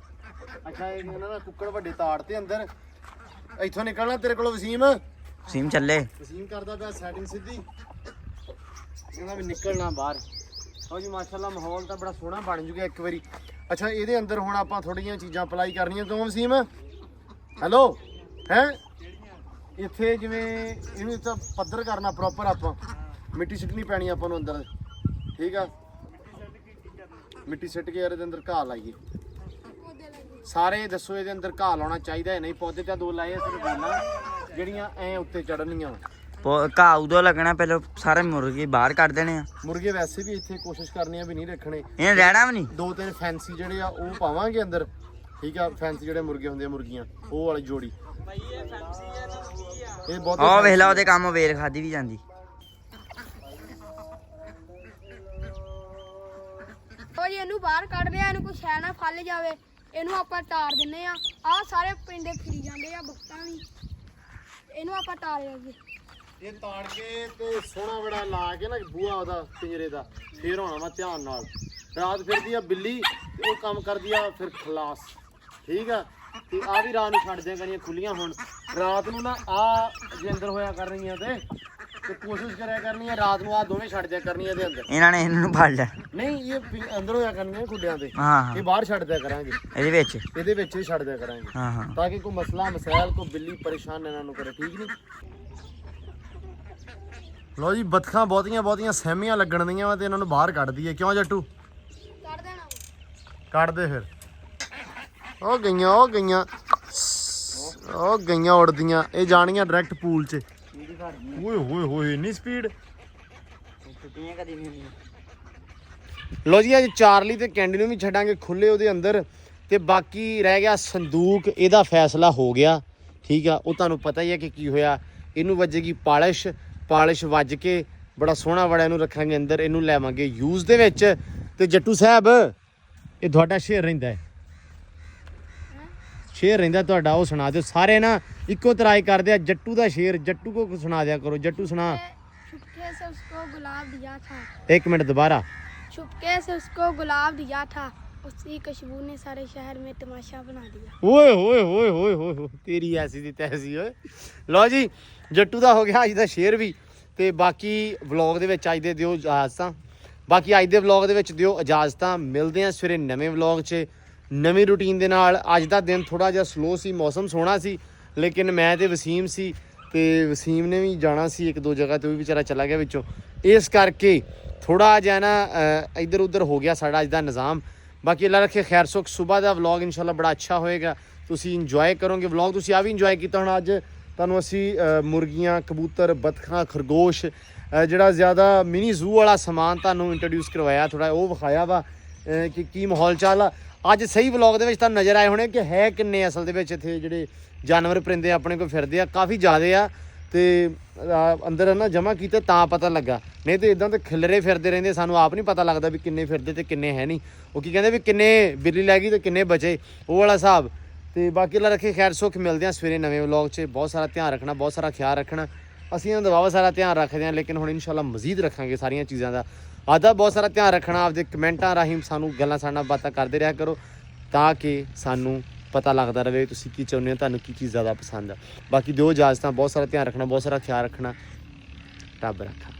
ਅੱਛਾ ਇਹਨਾਂ ਦਾ ਕੁੱਕੜ ਵੱਡੇ ਤਾੜ ਤੇ ਅੰਦਰ ਇੱਥੋਂ ਨਿਕਲਣਾ ਤੇਰੇ ਕੋਲ। ਵਸੀਮ ਚੱਲੇ। ਵਸੀਮ ਕਰਦਾ ਪਿਆ ਸੈਟਿੰਗ ਸਿੱਧੀ, ਕਹਿੰਦਾ ਵੀ ਨਿਕਲਣਾ ਬਾਹਰ। ਹੋ ਜੀ ਮਾਸ਼ਾਅੱਲਾ ਮਾਹੌਲ ਤਾਂ ਬੜਾ ਸੋਹਣਾ ਬਣ ਜੂਗਾ ਇੱਕ ਵਾਰੀ। ਅੱਛਾ ਇਹਦੇ ਅੰਦਰ ਹੁਣ ਆਪਾਂ ਥੋੜ੍ਹੀਆਂ ਚੀਜ਼ਾਂ ਅਪਲਾਈ ਕਰਨੀਆਂ। ਕਿਉਂ ਵਸੀਮ ਹੈਲੋ ਹੈ ਇੱਥੇ ਜਿਵੇਂ ਇਹਨੂੰ ਤਾਂ ਪੱਧਰ ਕਰਨਾ ਪ੍ਰੋਪਰ। ਆਪਾਂ ਮਿੱਟੀ ਸਿੱਟਣੀ ਪੈਣੀ ਆਪਾਂ ਨੂੰ ਅੰਦਰ, ਠੀਕ ਆ। ਮਿੱਟੀ ਸਿੱਟ ਕੇ ਇਹਦੇ ਅੰਦਰ ਘਾਹ ਲਾਈਏ। ਸਾਰੇ ਦੱਸੋ ਇਹਦੇ ਅੰਦਰ ਘਾਹ ਲਾਉਣਾ ਚਾਹੀਦਾ ਹੈ ਨਹੀਂ? ਪੌਦੇ ਤਾਂ 2 ਲਾਏ ਸਿਰਫ ਗਾਲਾਂ ਜਿਹੜੀਆਂ ਐ ਉੱਤੇ ਚੜਨਗੀਆਂ।
ਘਾਹ ਉਦੋਂ ਲੱਗਣਾ, ਪਹਿਲਾਂ ਸਾਰੇ ਮੁਰਗੇ ਬਾਹਰ ਕੱਢ ਦੇਣੇ ਆ।
ਮੁਰਗੇ ਵੈਸੇ ਵੀ ਇੱਥੇ ਕੋਸ਼ਿਸ਼ ਕਰਨੀ ਆ ਵੀ ਨਹੀਂ ਰੱਖਣੇ,
ਇਹਨੇ ਰਹਿਣਾ ਵੀ ਨਹੀਂ।
2-3 ਫੈਂਸੀ ਜਿਹੜੇ ਆ ਉਹ ਪਾਵਾਂਗੇ ਅੰਦਰ, ਠੀਕ ਆ। ਫੈਂਸੀ ਜਿਹੜੇ ਮੁਰਗੇ ਹੁੰਦੇ ਆ ਮੁਰਗੀਆਂ, ਉਹ ਵਾਲੀ ਜੋੜੀ। ਇਹ ਬਹੁਤ
ਉਹ ਵੇਖ ਲਾ ਉਹਦੇ ਕੰਮ ਵੇਲ ਖਾਦੀ ਵੀ ਜਾਂਦੀ।
ਉਹ ਜੀ ਇਹਨੂੰ ਬਾਹਰ ਕੱਢ ਲਿਆ, ਇਹਨੂੰ ਕੋਈ ਸ਼ੈ ਨਾ ਫਲ ਜਾਵੇ। ਇਹਨੂੰ ਆਪਾਂ ਤਾਰ ਦਿੰਨੇ ਆ। ਆਹ ਸਾਰੇ ਪਿੰਡੇ ਫਿਰੀ ਜਾਂਦੇ ਆ ਬਖਤਾਂ ਵੀ, ਇਹਨੂੰ ਆਪਾਂ ਤਾਰ ਦਿੰਦੇ।
ਇਹ ਤਾੜ ਕੇ ਤੇ ਸੋਹਣਾ ਬੜਾ ਲਾ ਕੇ ਨਾ ਬੂਹਾ ਉਹਦਾ ਪਿੰਜਰੇ ਦਾ, ਫੇਰ ਹੋਣਾ ਵਾ ਧਿਆਨ ਨਾਲ। ਰਾਤ ਫਿਰਦੀ ਆ ਬਿੱਲੀ, ਉਹ ਕੰਮ ਕਰਦੀ ਆ ਫਿਰ ਖਲਾਸ, ਠੀਕ ਆ। ਤੇ ਆ ਵੀ ਰਾਤ ਨੂੰ ਛੱਡ ਦਿਆਂ ਕਰੀਆਂ ਖੁੱਲੀਆਂ। ਹੁਣ ਰਾਤ ਨੂੰ ਨਾ ਆ ਜੇ ਅੰਦਰ ਹੋਇਆ ਕਰਨੀਆਂ ਤੇ ਕੋਸ਼ਿਸ਼ ਕਰਿਆ ਕਰਨੀ ਆ ਰਾਤ ਨੂੰ ਆ ਦੋਵੇਂ ਛੱਡ ਦਿਆ ਕਰਨੀਆਂ ਦੇ ਅੰਦਰ।
ਇਹਨਾਂ ਨੇ ਇਹਨਾਂ ਨੂੰ ਫੜ ਲਿਆ।
ਨਹੀਂ ਇਹ ਅੰਦਰ ਹੋਇਆ ਕਰਨੀਆਂ ਖੁੱਡਿਆਂ ਤੇ,
ਹਾਂ
ਇਹ ਬਾਹਰ ਛੱਡ ਦਿਆ ਕਰਾਂਗੇ। ਇਹਦੇ ਵਿੱਚ ਹੀ ਛੱਡ ਦਿਆ ਕਰਾਂਗੇ,
ਹਾਂ
ਤਾਂ ਕਿ ਕੋਈ ਮਸਲਾ ਮਸਾਇਲ ਕੋਈ ਬਿੱਲੀ ਪਰੇਸ਼ਾਨ ਇਹਨਾਂ ਨੂੰ ਕਰੇ, ਠੀਕ ਨਹੀਂ। ਲਓ ਜੀ ਬੱਤਖਾਂ ਬਹੁਤੀਆਂ ਸਹਿਮੀਆਂ ਲੱਗਣ ਦੀਆਂ ਵਾ ਤੇ ਇਹਨਾਂ ਨੂੰ ਬਾਹਰ ਕੱਢ ਦਈਏ, ਕਿਉਂ ਜੱਟੂ?
ਕੱਢ ਦੇਣਾ
ਕੱਢ ਦੇ ਫਿਰ। ਉਹ ਗਈਆਂ ਉੜਦੀਆਂ, ਇਹ ਜਾਣੀਆਂ ਡਾਇਰੈਕਟ ਪੂਲ 'ਚ। ਓਏ ਹੋਏ ਹੋਏ ਇੰਨੀ ਸਪੀਡ।
ਛੁੱਟੀਆਂ ਕਦੀ ਨਹੀਂ ਹੁੰਦੀਆਂ।
ਲਓ ਜੀ ਅੱਜ ਚਾਰਲੀ ਤੇ ਕੈਂਡੀ ਨੂੰ ਵੀ ਛੱਡਾਂਗੇ ਖੁੱਲੇ ਉਹਦੇ ਅੰਦਰ, ਤੇ ਬਾਕੀ ਰਹਿ ਗਿਆ ਸੰਦੂਕ। ਇਹਦਾ ਫੈਸਲਾ ਹੋ ਗਿਆ, ਠੀਕ ਆ। ਉਹ ਤੁਹਾਨੂੰ ਪਤਾ ਹੀ ਹੈ ਕਿ ਕੀ ਹੋਇਆ। ਇਹਨੂੰ ਵੱਜੇਗੀ ਪਾਲਿਸ਼ ਵੱਜ ਕੇ ਬੜਾ ਸੋਹਣਾ ਬੜਾ ਇਹਨੂੰ ਰੱਖਾਂਗੇ ਅੰਦਰ, ਇਹਨੂੰ ਲੈਵਾਂਗੇ ਯੂਜ਼ ਦੇ ਵਿੱਚ। ਤੇ ਜੱਟੂ ਸਾਹਿਬ ਇਹ ਤੁਹਾਡਾ ਸ਼ੇਰ ਰਹਿੰਦਾ ਹੈ, ਸ਼ੇਰ ਰਹਿੰਦਾ ਤੁਹਾਡਾ, ਉਹ ਸੁਣਾ ਦਿਓ। ਸਾਰੇ ਨਾ ਇੱਕੋ ਤਰਾਈ ਕਰਦੇ ਆ ਜੱਟੂ ਦਾ ਸ਼ੇਰ, ਜੱਟੂ ਕੋ ਸੁਣਾ ਦਿਆ ਕਰੋ। ਜੱਟੂ ਸੁਣਾ।
छुपके से उसको गुलाब दिया था,
एक मिनट दोबारा।
छुपके से उसको गुलाब दिया था, उसकी खुशबू ने सारे शहर में तमाशा बना दिया।
ਓਏ ਹੋਏ ਹੋਏ ਹੋਏ ਹੋਏ ਹੋਏ, ਤੇਰੀ ਐਸੀ ਦੀ ਤੈਸੀ ਓਏ। ਲਓ ਜੀ ਜੱਟੂ ਦਾ ਹੋ ਗਿਆ ਅੱਜ ਦਾ ਸ਼ੇਰ ਵੀ। ਤੇ ਬਾਕੀ ਵਲੌਗ ਦੇ ਵਿੱਚ ਅੱਜ ਦੇ ਦਿਓ ਇਜਾਜ਼ਤਾਂ, ਬਾਕੀ ਅੱਜ ਦੇ ਵਲੌਗ ਦੇ ਵਿੱਚ ਦਿਓ ਇਜਾਜ਼ਤਾਂ। ਮਿਲਦੇ ਹਾਂ ਸਵੇਰੇ ਨਵੇਂ ਵਲੌਗ 'ਚ ਨਵੀਂ ਰੂਟੀਨ ਦੇ ਨਾਲ। ਅੱਜ ਦਾ ਦਿਨ ਥੋੜਾ ਜਿਹਾ ਸਲੋ ਸੀ, ਮੌਸਮ ਸੋਹਣਾ ਸੀ, ਲੇਕਿਨ ਮੈਂ ਤੇ ਵਸੀਮ ਸੀ, ਤੇ ਵਸੀਮ ਨੇ ਵੀ ਜਾਣਾ ਸੀ ਇੱਕ ਦੋ ਜਗ੍ਹਾ ਤੇ, ਉਹ ਵੀ ਵਿਚਾਰਾ ਚਲਾ ਗਿਆ ਵਿੱਚੋਂ। ਇਸ ਕਰਕੇ ਥੋੜਾ ਜਿਹਾ ਨਾ ਇੱਧਰ ਉੱਧਰ ਹੋ ਗਿਆ ਸਾਡਾ ਅੱਜ ਦਾ ਨਿਜ਼ਾਮ। ਬਾਕੀ ਅੱਲਾ ਰੱਖੇ ਖੈਰ ਸੁਖ। ਸਵੇਰ ਦਾ ਵਲੌਗ ਇਨਸ਼ਾਅੱਲਾ ਬੜਾ ਅੱਛਾ ਹੋਏਗਾ, ਤੁਸੀਂ ਇੰਜੋਏ ਕਰੋਗੇ ਵਲੌਗ। ਤੁਸੀਂ ਆ ਵੀ ਇੰਜੋਏ ਕੀਤਾ ਹੋਣਾ। ਅੱਜ ਤੁਹਾਨੂੰ ਅਸੀਂ ਮੁਰਗੀਆਂ, ਕਬੂਤਰ, ਬੱਤਖਾਂ, ਖਰਗੋਸ਼, ਜਿਹੜਾ ਜ਼ਿਆਦਾ ਮਿਨੀ ਜ਼ੂ ਵਾਲਾ ਸਮਾਨ ਤੁਹਾਨੂੰ ਇੰਟਰੋਡਿਊਸ ਕਰਵਾਇਆ, ਥੋੜਾ ਉਹ ਵਿਖਾਇਆ ਵਾ ਕਿ ਕੀ ਮਾਹੌਲ ਚਾਲ ਆ। ਅੱਜ ਸਹੀ ਵਲੌਗ ਦੇ ਵਿੱਚ ਤੁਹਾਨੂੰ ਨਜ਼ਰ ਆਏ ਹੋਣੇ ਕਿ ਹੈ ਕਿੰਨੇ ਅਸਲ ਦੇ ਵਿੱਚ ਇੱਥੇ ਜਿਹੜੇ ਜਾਨਵਰ ਪਰਿੰਦੇ ਆਪਣੇ ਕੋਲ ਫਿਰਦੇ ਆ, ਕਾਫੀ ਜ਼ਿਆਦੇ ਆ। ਤੇ ਅੰਦਰ ਨਾ ਜਮ੍ਹਾਂ ਕੀਤੇ ਤਾਂ ਪਤਾ ਲੱਗਾ, ਨਹੀਂ ਤੇ ਇਦਾਂ ਤਾਂ ਖਿਲਰੇ ਫਿਰਦੇ ਰਹਿੰਦੇ, ਸਾਨੂੰ ਆਪ ਨਹੀਂ ਪਤਾ ਲੱਗਦਾ ਵੀ ਕਿੰਨੇ ਫਿਰਦੇ ਤੇ ਕਿੰਨੇ ਹੈ ਨਹੀਂ। ਉਹ ਕੀ ਕਹਿੰਦੇ ਵੀ ਕਿੰਨੇ ਬਿੱਲੀ ਲੈ ਗਈ ਤੇ ਕਿੰਨੇ ਬਚੇ, ਉਹ ਵਾਲਾ ਹਿਸਾਬ। ਤੇ ਬਾਕੀ ਅੱਲਾ ਰੱਖੇ ਖੈਰ ਸੁੱਖ। ਮਿਲਦੇ ਆ ਸਵੇਰੇ ਨਵੇਂ ਵਲੌਗ 'ਚ। ਬਹੁਤ ਸਾਰਾ ਧਿਆਨ ਰੱਖਣਾ, ਬਹੁਤ ਸਾਰਾ ਖਿਆਲ ਰੱਖਣਾ। ਅਸੀਂ ਇਹਨਾਂ ਦਾ ਬਹੁਤ ਸਾਰਾ ਧਿਆਨ ਰੱਖਦੇ ਹਾਂ, ਲੇਕਿਨ ਹੁਣ ਇਨਸ਼ਾਅੱਲਾ ਮਜ਼ੀਦ ਰੱਖਾਂਗੇ ਸਾਰੀਆਂ ਚੀਜ਼ਾਂ ਦਾ। ਆਦਾ ਬਹੁਤ ਸਾਰਾ ਧਿਆਨ ਰੱਖਣਾ। ਆਪਦੇ ਕਮੈਂਟਾਂ ਰਾਹੀਂ ਸਾਨੂੰ ਗੱਲਾਂ ਸਾਡੇ ਨਾਲ ਬਾਤਾਂ ਕਰਦੇ ਰਿਹਾ ਕਰੋ, ਤਾਂ ਕਿ ਸਾਨੂੰ ਪਤਾ ਲੱਗਦਾ ਰਹੇ ਤੁਸੀਂ ਕੀ ਚਾਹੁੰਦੇ ਹੋ, ਤੁਹਾਨੂੰ ਕੀ ਚੀਜ਼ ਜ਼ਿਆਦਾ ਪਸੰਦ ਆ। ਬਾਕੀ ਦਿਓ ਇਜਾਜ਼ਤਾਂ। ਬਹੁਤ ਸਾਰਾ ਧਿਆਨ ਰੱਖਣਾ, ਬਹੁਤ ਸਾਰਾ ਖਿਆਲ ਰੱਖਣਾ। ਰੱਬ ਰੱਖਾ।